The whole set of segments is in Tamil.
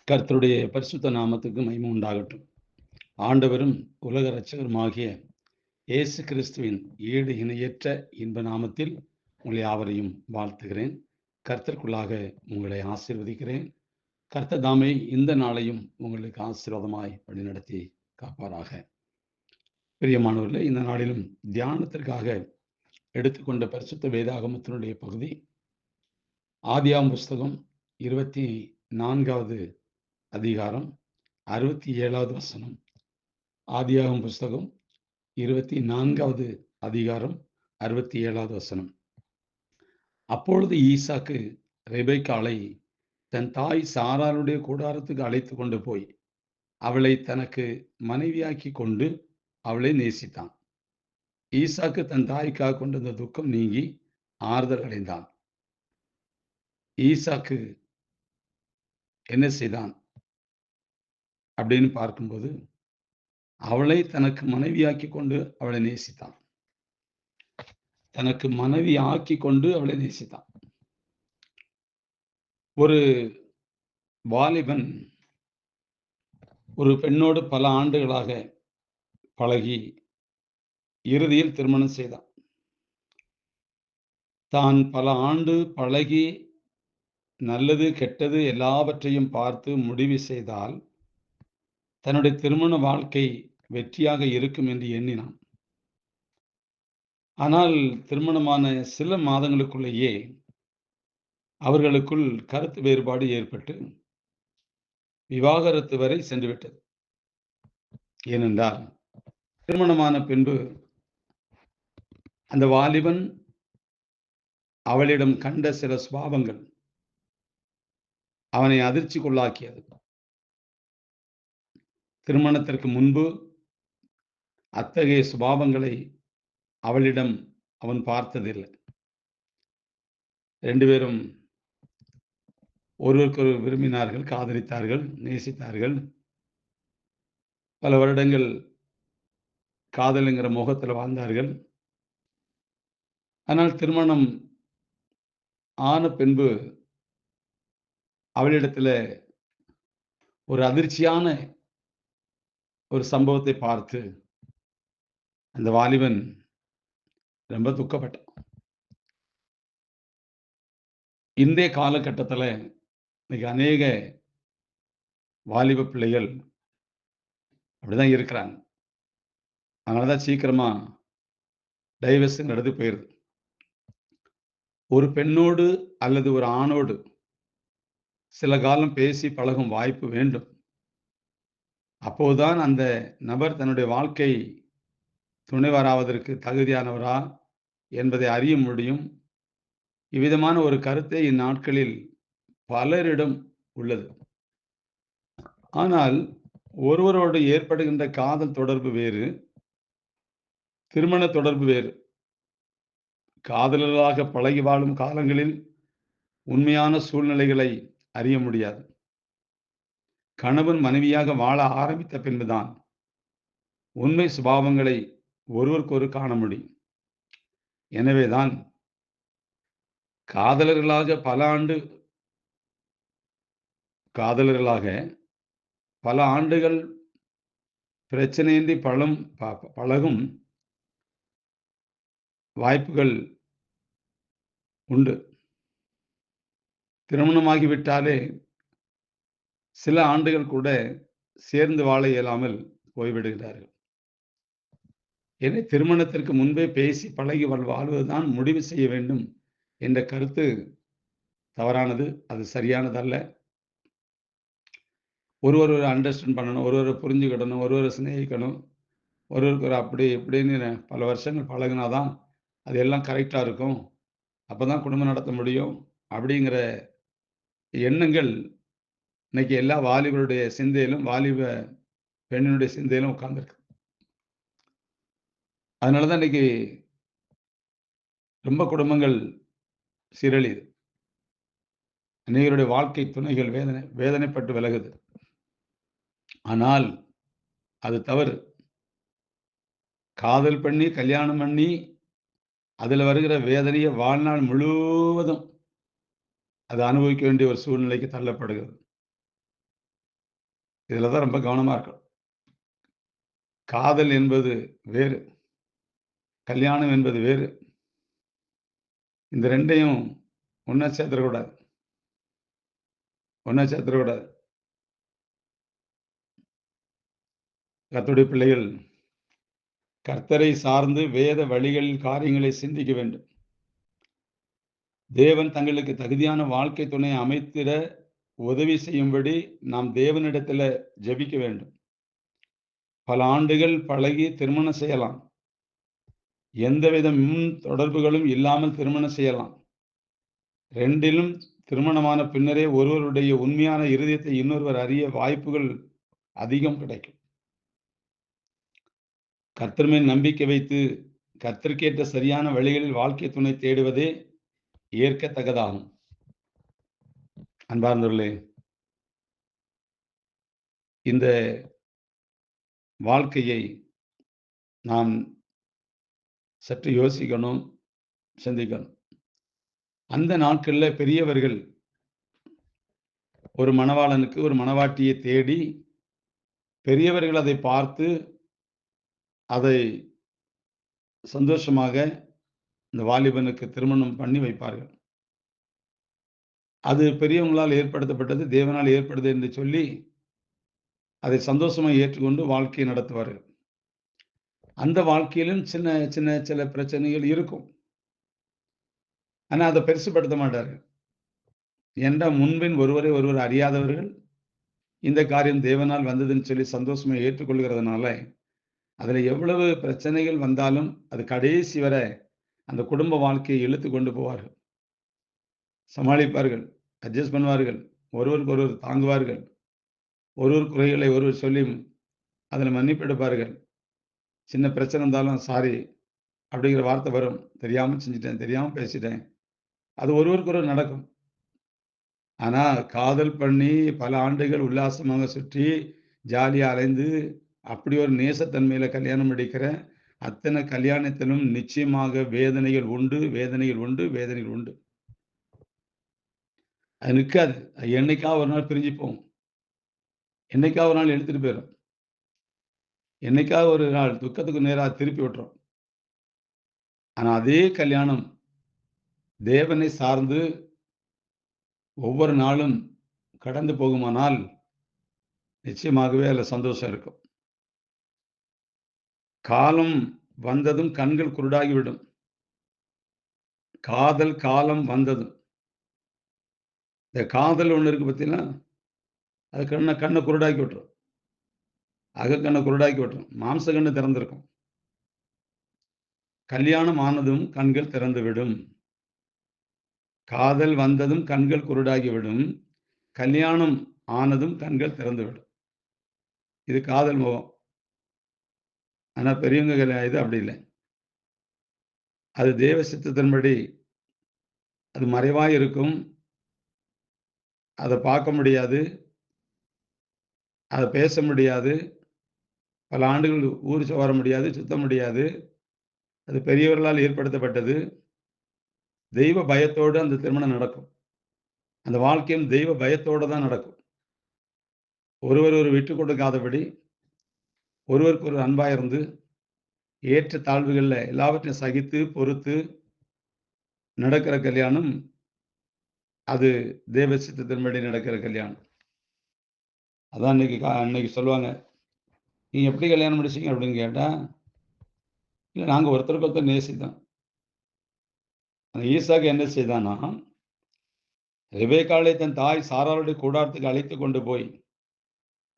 கர்த்தருடைய பரிசுத்த நாமத்துக்கு மகிமை உண்டாகட்டும். ஆண்டவரும் உலக இரட்சகருமாகிய இயேசு கிறிஸ்துவின் ஈடு இணையற்ற இன்ப நாமத்தில் உங்களை யாவரையும் வாழ்த்துகிறேன். கர்த்தருக்குள்ளாக உங்களை ஆசீர்வதிக்கிறேன். கர்த்தர் தாமே இந்த நாளையும் உங்களுக்கு ஆசீர்வாதமாய் வழிநடத்தி காப்பாராக. பிரியமானவர்களே, இந்த நாளிலும் தியானத்திற்காக எடுத்துக்கொண்ட பரிசுத்த வேதாகமத்தினுடைய பகுதி ஆதியாகமம் புஸ்தகம் 24வது அதிகாரம் 67வது வசனம். ஆதியாகமம் புஸ்தகம் 24வது அதிகாரம் 67வது வசனம். அப்பொழுது ஈசாக்கு ரெபெக்காளை தன் தாய் சாராளுடைய கூடாரத்துக்கு அழைத்து கொண்டு போய் அவளை தனக்கு மனைவியாக்கி கொண்டு அவளை நேசித்தான். ஈசாக்கு தன் தாய்க்காக கொண்டிருந்த துக்கம் நீங்கி ஆறுதல் அடைந்தான். ஈசாக்கு என்ன செய்தான் அப்படின்னு பார்க்கும்போது, அவளை தனக்கு மனைவியாக்கி கொண்டு அவளை நேசித்தான். தனக்கு மனைவி ஆக்கி கொண்டு அவளை நேசித்தான். ஒரு வாலிபன் ஒரு பெண்ணோடு பல ஆண்டுகளாக பழகி இறுதியில் திருமணம் செய்தான். தான் பல ஆண்டு பழகி நல்லது கெட்டது எல்லாவற்றையும் பார்த்து முடிவு செய்தால் தன்னுடைய திருமண வாழ்க்கை வெற்றியாக இருக்கும் என்று எண்ணினான். ஆனால் திருமணமான சில மாதங்களுக்குள்ளேயே அவர்களுக்குள் கருத்து வேறுபாடு ஏற்பட்டு விவாகரத்து வரை சென்றுவிட்டது. ஏனென்றால் திருமணமான பின்பு அந்த வாலிபன் அவளிடம் கண்ட சில சுபாவங்கள் அவனை அதிர்ச்சிக்குள்ளாக்கியது. திருமணத்திற்கு முன்பு அத்தகைய சுபாவங்களை அவளிடம் அவன் பார்த்ததில்லை. 2 பேரும் ஒருவருக்கொருவர் விரும்பினார்கள், காதலித்தார்கள், நேசித்தார்கள். பல வருடங்கள் காதலுங்கிற மோகத்தில் வாழ்ந்தார்கள். ஆனால் திருமணம் ஆன பின்பு அவளிடத்தில் ஒரு அதிர்ச்சியான ஒரு சம்பவத்தை பார்த்து அந்த வாலிபன் ரொம்ப துக்கப்பட்டான். இன்றைய காலகட்டத்தில் இன்னைக்கு அநேக வாலிப பிள்ளைகள் அப்படிதான் இருக்கிறாங்க. அதனாலதான் சீக்கிரமா டைவர்ஸ் நடந்து போயிருது. ஒரு பெண்ணோடு அல்லது ஒரு ஆணோடு சில காலம் பேசி பழகும் வாய்ப்பு வேண்டும். அப்போதுதான் அந்த நபர் தன்னுடைய வாழ்க்கை துணைவராவதற்கு தகுதியானவரா என்பதை அறிய முடியும். இவ்விதமான ஒரு கருத்தை இந்நாட்களில் பலரிடம் உள்ளது. ஆனால் ஒருவரோடு ஏற்படுகின்ற காதல் தொடர்பு வேறு, திருமண தொடர்பு வேறு. காதலர்களாக பழகி வாழும் காலங்களில் உண்மையான சூழ்நிலைகளை அறிய முடியாது. கணவன் மனைவியாக வாழ ஆரம்பித்த பின்புதான் உண்மை சுபாவங்களை ஒருவருக்கொரு காண முடியும். எனவேதான் காதலர்களாக பல ஆண்டுகள் பிரச்சனையின்றி பழகும் வாய்ப்புகள் உண்டு. திருமணமாகிவிட்டாலே சில ஆண்டுகள் கூட சேர்ந்து வாழ இயலாமல் போய்விடுகிறார்கள். எனவே திருமணத்திற்கு முன்பே பேசி பழகி வாழ்வதுதான் முடிவு செய்ய வேண்டும் என்ற கருத்து தவறானது. அது சரியானதல்ல. ஒருவர் அண்டர்ஸ்டாண்ட் பண்ணணும், ஒருவரை புரிஞ்சுக்கிடணும், ஒருவரை சிநேகிக்கணும், ஒருவருக்கு ஒரு அப்படி இப்படின்னு பல வருஷங்கள் பழகினாதான் அது எல்லாம் கரெக்டாக இருக்கும், அப்போதான் குடும்பம் நடத்த முடியும் அப்படிங்கிற எண்ணங்கள் இன்னைக்கு எல்லா வாலிபருடைய சிந்தையிலும், வாலிப பெண்ணினுடைய சிந்தையிலும் உட்கார்ந்துருக்கு. அதனாலதான் இன்னைக்கு ரொம்ப குடும்பங்கள் சீரழியுது. அநேகருடைய வாழ்க்கை துணைகள் வேதனைப்பட்டு விலகுது. ஆனால் அது தவறு. காதல் பண்ணி கல்யாணம் பண்ணி அதுல வருகிற வேதனையை வாழ்நாள் முழுவதும் அது அனுபவிக்க வேண்டிய ஒரு சூழ்நிலைக்கு தள்ளப்படுகிறது. இதில தான் ரொம்ப கவனமா இருக்கணும். காதல் என்பது வேறு, கல்யாணம் என்பது வேறு. இந்த 2யும் ஒண்ணா சேர்த்துறக்கூடாது. ஒண்ணா சேர்த்துறக்கூடாது. கர்த்தருடைய பிள்ளைகள் கர்த்தரை சார்ந்து வேத வழிகளில் காரியங்களை சிந்திக்க வேண்டும். தேவன் தங்களுக்கு தகுதியான வாழ்க்கை துணையை அமைத்திட உதவி செய்யும்படி நாம் தேவனிடத்தில ஜெபிக்க வேண்டும். பல ஆண்டுகள் பழகி திருமணம் செய்யலாம். எந்தவித முன் தொடர்புகளும் இல்லாமல் திருமணம் செய்யலாம். 2லும் திருமணமான பின்னரே ஒருவருடைய உண்மையான இருதயத்தை இன்னொருவர் அறிய வாய்ப்புகள் அதிகம் கிடைக்கும். கர்த்தர் மேல் நம்பிக்கை வைத்து கர்த்தருக்கேற்ற சரியான வழிகளில் வாழ்க்கை துணை தேடுவதே ஏற்கத்தக்கதாகும். அன்பார்ந்தவர்களே, இந்த வாழ்க்கையை நாம் சற்று யோசிக்கணும், சிந்திக்கணும். அந்த நாட்கள்ல பெரியவர்கள் ஒரு மணவாளனுக்கு ஒரு மணவாட்டியை தேடி, பெரியவர்கள் அதை பார்த்து, அதை சந்தோஷமாக இந்த வாலிபனுக்கு திருமணம் பண்ணி வைப்பார்கள். அது பெரியவங்களால் ஏற்படுத்தப்பட்டது, தேவனால் ஏற்பட்டது என்று சொல்லி, அதை சந்தோஷமா ஏற்றுக்கொண்டு வாழ்க்கையை நடத்துவார்கள். அந்த வாழ்க்கையிலும் சின்ன சின்ன சில பிரச்சனைகள் இருக்கும். ஆனா, அத பெருசுபடுத்த மாட்டார்கள். ஏன்டா முன்பின் ஒருவரை ஒருவர் அறியாதவர்கள், இந்த காரியம் தேவனால் வந்ததுன்னு சொல்லி சந்தோஷமா ஏற்றுக்கொள்கிறதுனால, அதுல எவ்வளவு பிரச்சனைகள் வந்தாலும், அது கடைசி வரை அந்த குடும்ப வாழ்க்கையை இழுத்துக் கொண்டு போவார்கள். சமாளிப்பார்கள், அட்ஜஸ்ட் பண்ணுவார்கள், ஒருவருக்கு ஒருவர் தாங்குவார்கள். ஒருவர் குறைகளை ஒருவர் சொல்லி அதில மன்னிப்பு எடுப்பார்கள். சின்ன பிரச்சனை இருந்தாலும் சாரி அப்படிங்கிற வார்த்தை வரும். தெரியாம செஞ்சுட்டேன், தெரியாம பேசிட்டேன். அது ஒருவருக்கு ஒருவர் நடக்கும். ஆனா, காதல் பண்ணி பல ஆண்டுகள் உல்லாசமாக சுற்றி, ஜாலியா அலைந்து, அப்படி ஒரு நேசத்தன்மையில கல்யாணம் முடிக்கிற அத்தனை கல்யாணத்திலும் நிச்சயமாக வேதனைகள் உண்டு, வேதனைகள் உண்டு, வேதனைகள் உண்டு. அது நிக்காது. அது என்னைக்காவது ஒரு நாள் பிரிஞ்சு போகும். என்னைக்காவது ஒரு நாள் எடுத்துட்டு போயிரும். என்னைக்காவது ஒரு நாள் துக்கத்துக்கு நேரா திருப்பி விட்டுரும். ஆனா அதே கல்யாணம் தேவனை சார்ந்து ஒவ்வொரு நாளும் கடந்து போகுமானால், நிச்சயமாகவே அதுல சந்தோஷம் இருக்கும். காலம் வந்ததும் கண்கள் குருடாகிவிடும். காதல் காலம் வந்ததும். இந்த காதல் ஒண்ணு இருக்கு பார்த்தீங்களா? அது கண்ண குருடாக்கி விட்டுரும். அகக்கண்ண குருடாக்கி விட்டுரும். மாம்ச கண்ணு திறந்திருக்கும். கல்யாணம் ஆனதும் கண்கள் திறந்துவிடும். காதல் வந்ததும் கண்கள் குருடாகிவிடும். கல்யாணம் ஆனதும் கண்கள் திறந்துவிடும். இது காதல் முகம். ஆனா பெரியவங்க இது அப்படி இல்ல. அது தேவ சித்தத்தின்படி அது மறைவாய் இருக்கும். அத பார்க்க முடியாது. அத பேச முடியாது. பல ஆண்டுகள் ஊர் வர முடியாது, சுத்த முடியாது. அது பெரியவர்களால் ஏற்படுத்தப்பட்டது. தெய்வ பயத்தோடு அந்த திருமணம் நடக்கும். அந்த வாழ்க்கையும் தெய்வ பயத்தோட தான் நடக்கும். ஒருவர் விட்டுக் கொடுக்காதபடி, ஒருவருக்கு ஒரு அன்பா இருந்து, ஏற்ற தாழ்வுகள்ல எல்லாவற்றையும் சகித்து, பொறுத்து நடக்கிற கல்யாணம், அது தேவ சித்தத்தின்படி நடக்கிற கல்யாணம். அதான் அன்னைக்கு சொல்லுவாங்க. "நீங்க எப்படி கல்யாணம் முடிச்சீங்க?" அப்படின்னு கேட்டா, "இல்ல நாங்க ஒருத்தருக்கு ஒருத்தர் நேசித்தோம்." அந்த ஈசாக்கு என்ன செய்தான்னா, ரெபெக்காளை தன் தாய் சாராளுடைய கூடாரத்துக்கு அழைத்துக் கொண்டு போய்,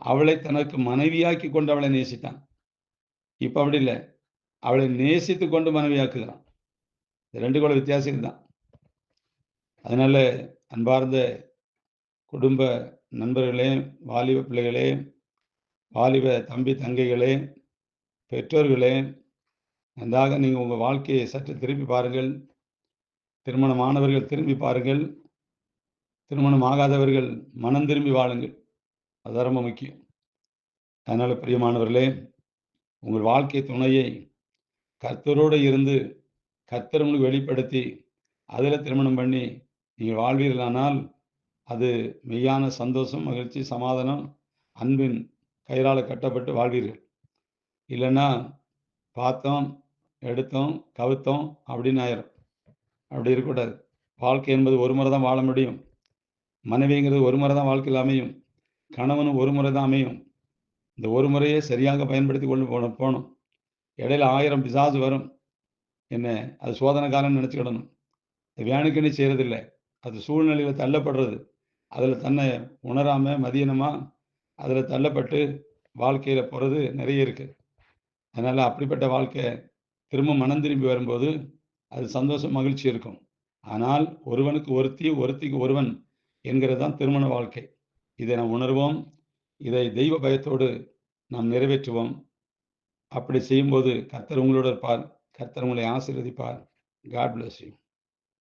அவளை தனக்கு மனைவியாக்கிக் கொண்டு அவளை நேசித்தான். இப்ப அப்படி இல்ல. அவளை நேசித்துக் கொண்டு மனைவியாக்குகிறான். 2க்கும் உள்ள வித்தியாசம் இதுதான். அதனால அன்பார்ந்த குடும்ப நண்பர்களே, வாலிப பிள்ளைகளே, வாலிப தம்பி, தங்கைகளே, பெற்றோர்களே, நன்றாக நீங்க உங்க வாழ்க்கையை சற்று திருப்பி பாருங்கள். திருமணமானவர்கள் திரும்பி பாருங்கள். திருமணம் ஆகாதவர்கள் மனம் திரும்பி வாழுங்கள். அதான் ரொம்ப முக்கியம். அதனால பிரியமானவர்களே, உங்கள் வாழ்க்கை துணையை கர்த்தரோடு இருந்து, கர்த்தர் உங்களுக்கு வெளிப்படுத்தி, அதில திருமணம் பண்ணி நீங்கள் வாழ்வீர்களானால், அது மெய்யான சந்தோஷம், மகிழ்ச்சி, சமாதானம், அன்பின் கயிறால கட்டப்பட்டு வாழ்வீர்கள். இல்லன்னா பார்த்தோம், எடுத்தோம், கவுத்தோம் அப்படின்னு ஆயிரும். அப்படி இருக்கக்கூடாது. வாழ்க்கை என்பது ஒரு முறை தான் வாழ முடியும். மனைவிங்கிறது ஒரு முறை தான் வாழ்க்கையில அமையும். கணவனும் ஒரு முறை தான் அமையும். இந்த ஒரு முறையே சரியாக பயன்படுத்திக் கொண்டு போணும். இடையில 1000 பிசாசு வரும். என்ன அது சோதனை காலம்னு நெனச்சுக்கிடணும். அது வேணுக்குன்னே செய்றதில்ல. அது சூழ்நிலையில தள்ளப்படுறது. அதில தன்னை உணராம மதியீனமா அதில தள்ளப்பட்டு வாழ்க்கையில போறது நெறைய இருக்கு. அதனால அப்படிப்பட்ட வாழ்க்கை திரும்ப மனம் திரும்பி வரும்போது, அது சந்தோஷம், மகிழ்ச்சி இருக்கும். ஆனால் ஒருவனுக்கு ஒருத்தி, ஒருத்திக்கு ஒருவன் என்கிறது தான் திருமண வாழ்க்கை. இதை நாம் உணர்வோம். இதை தெய்வ பயத்தோடு நாம் நிறைவேற்றுவோம். அப்படி செய்யும்போது கர்த்தர் உங்களோடு இருப்பார். கர்த்தர் உங்களை ஆசீர்வதிப்பார். God bless you.